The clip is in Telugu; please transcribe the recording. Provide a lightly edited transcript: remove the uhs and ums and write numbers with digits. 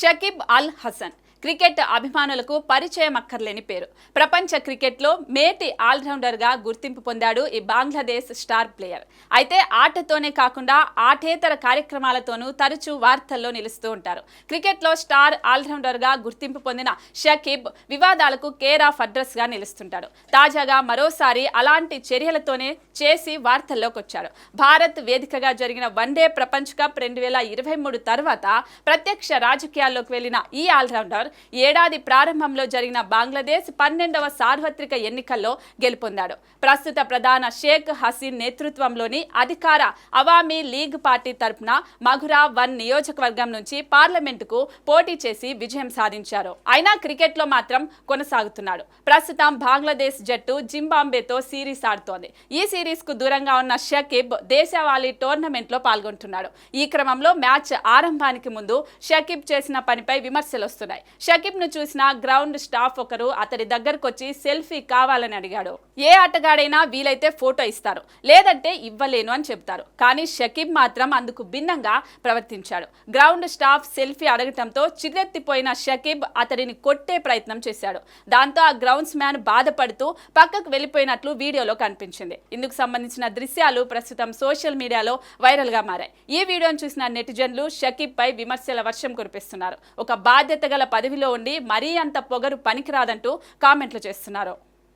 షకీబ్ అల్ హసన్ క్రికెట్ అభిమానులకు పరిచయం అక్కర్లేని పేరు. ప్రపంచ క్రికెట్లో మేటి ఆల్రౌండర్గా గుర్తింపు పొందాడు ఈ బంగ్లాదేశ్ స్టార్ ప్లేయర్. అయితే ఆటతోనే కాకుండా ఆటేతర కార్యక్రమాలతోనూ తరచూ వార్తల్లో నిలుస్తూ ఉంటారు. క్రికెట్లో స్టార్ ఆల్రౌండర్గా గుర్తింపు పొందిన షకీబ్ వివాదాలకు కేర్ ఆఫ్ అడ్రస్గా నిలుస్తుంటాడు. తాజాగా మరోసారి అలాంటి చర్యలతోనే చేసి వార్తల్లోకి వచ్చాడు. భారత్ వేదికగా జరిగిన వన్డే ప్రపంచ కప్ 2023 తర్వాత ప్రత్యక్ష రాజకీయాల్లోకి వెళ్లిన ఈ ఆల్రౌండర్ ఏడాది ప్రారంభంలో జరిగిన బంగ్లాదేశ్ 12వ సార్వత్రిక ఎన్నికల్లో గెలుపొందాడు. ప్రస్తుత ప్రధాన షేక్ హసీన్ నేతృత్వంలోని అధికార అవామీ లీగ్ పార్టీ తరపున మఘురా 1 నియోజకవర్గం నుంచి పార్లమెంటుకు పోటీ చేసి విజయం సాధించారు. అయినా క్రికెట్లో మాత్రం కొనసాగుతున్నాడు. ప్రస్తుతం బంగ్లాదేశ్ జట్టు జింబాబ్వేతో సిరీస్ ఆడుతోంది. ఈ సిరీస్ కు దూరంగా ఉన్న షకీబ్ దేశవాళీ టోర్నమెంట్ లో పాల్గొంటున్నాడు. ఈ క్రమంలో మ్యాచ్ ఆరంభానికి ముందు షకీబ్ చేసిన పనిపై విమర్శలు వస్తున్నాయి. షకీబ్ ను చూసిన గ్రౌండ్ స్టాఫ్ ఒకరు అతడి దగ్గరకు వచ్చి సెల్ఫీ కావాలని అడిగాడు. ఏ ఆటగాడైనా వీలైతే ఫోటో ఇస్తారు, లేదంటే ఇవ్వలేను అని చెబుతారు. కానీ షకీబ్ మాత్రం అందుకు భిన్నంగా ప్రవర్తించాడు. గ్రౌండ్ స్టాఫ్ సెల్ఫీ అడగటంతో చిరెత్తిపోయిన షకీబ్ అతడిని కొట్టే ప్రయత్నం చేశాడు. దాంతో ఆ గ్రౌండ్స్ మ్యాన్ బాధపడుతూ పక్కకు వెళ్లిపోయినట్లు వీడియోలో కనిపించింది. ఇందుకు సంబంధించిన దృశ్యాలు ప్రస్తుతం సోషల్ మీడియాలో వైరల్ గా మారాయి. ఈ వీడియోను చూసిన నెటిజన్లు షకీబ్ పై విమర్శల వర్షం కురిపిస్తున్నారు. ఒక బాధ్యత గల పదవిలో ఉండి మరీ అంత పొగరు పనికిరాదంటూ కామెంట్లు చేస్తున్నారు.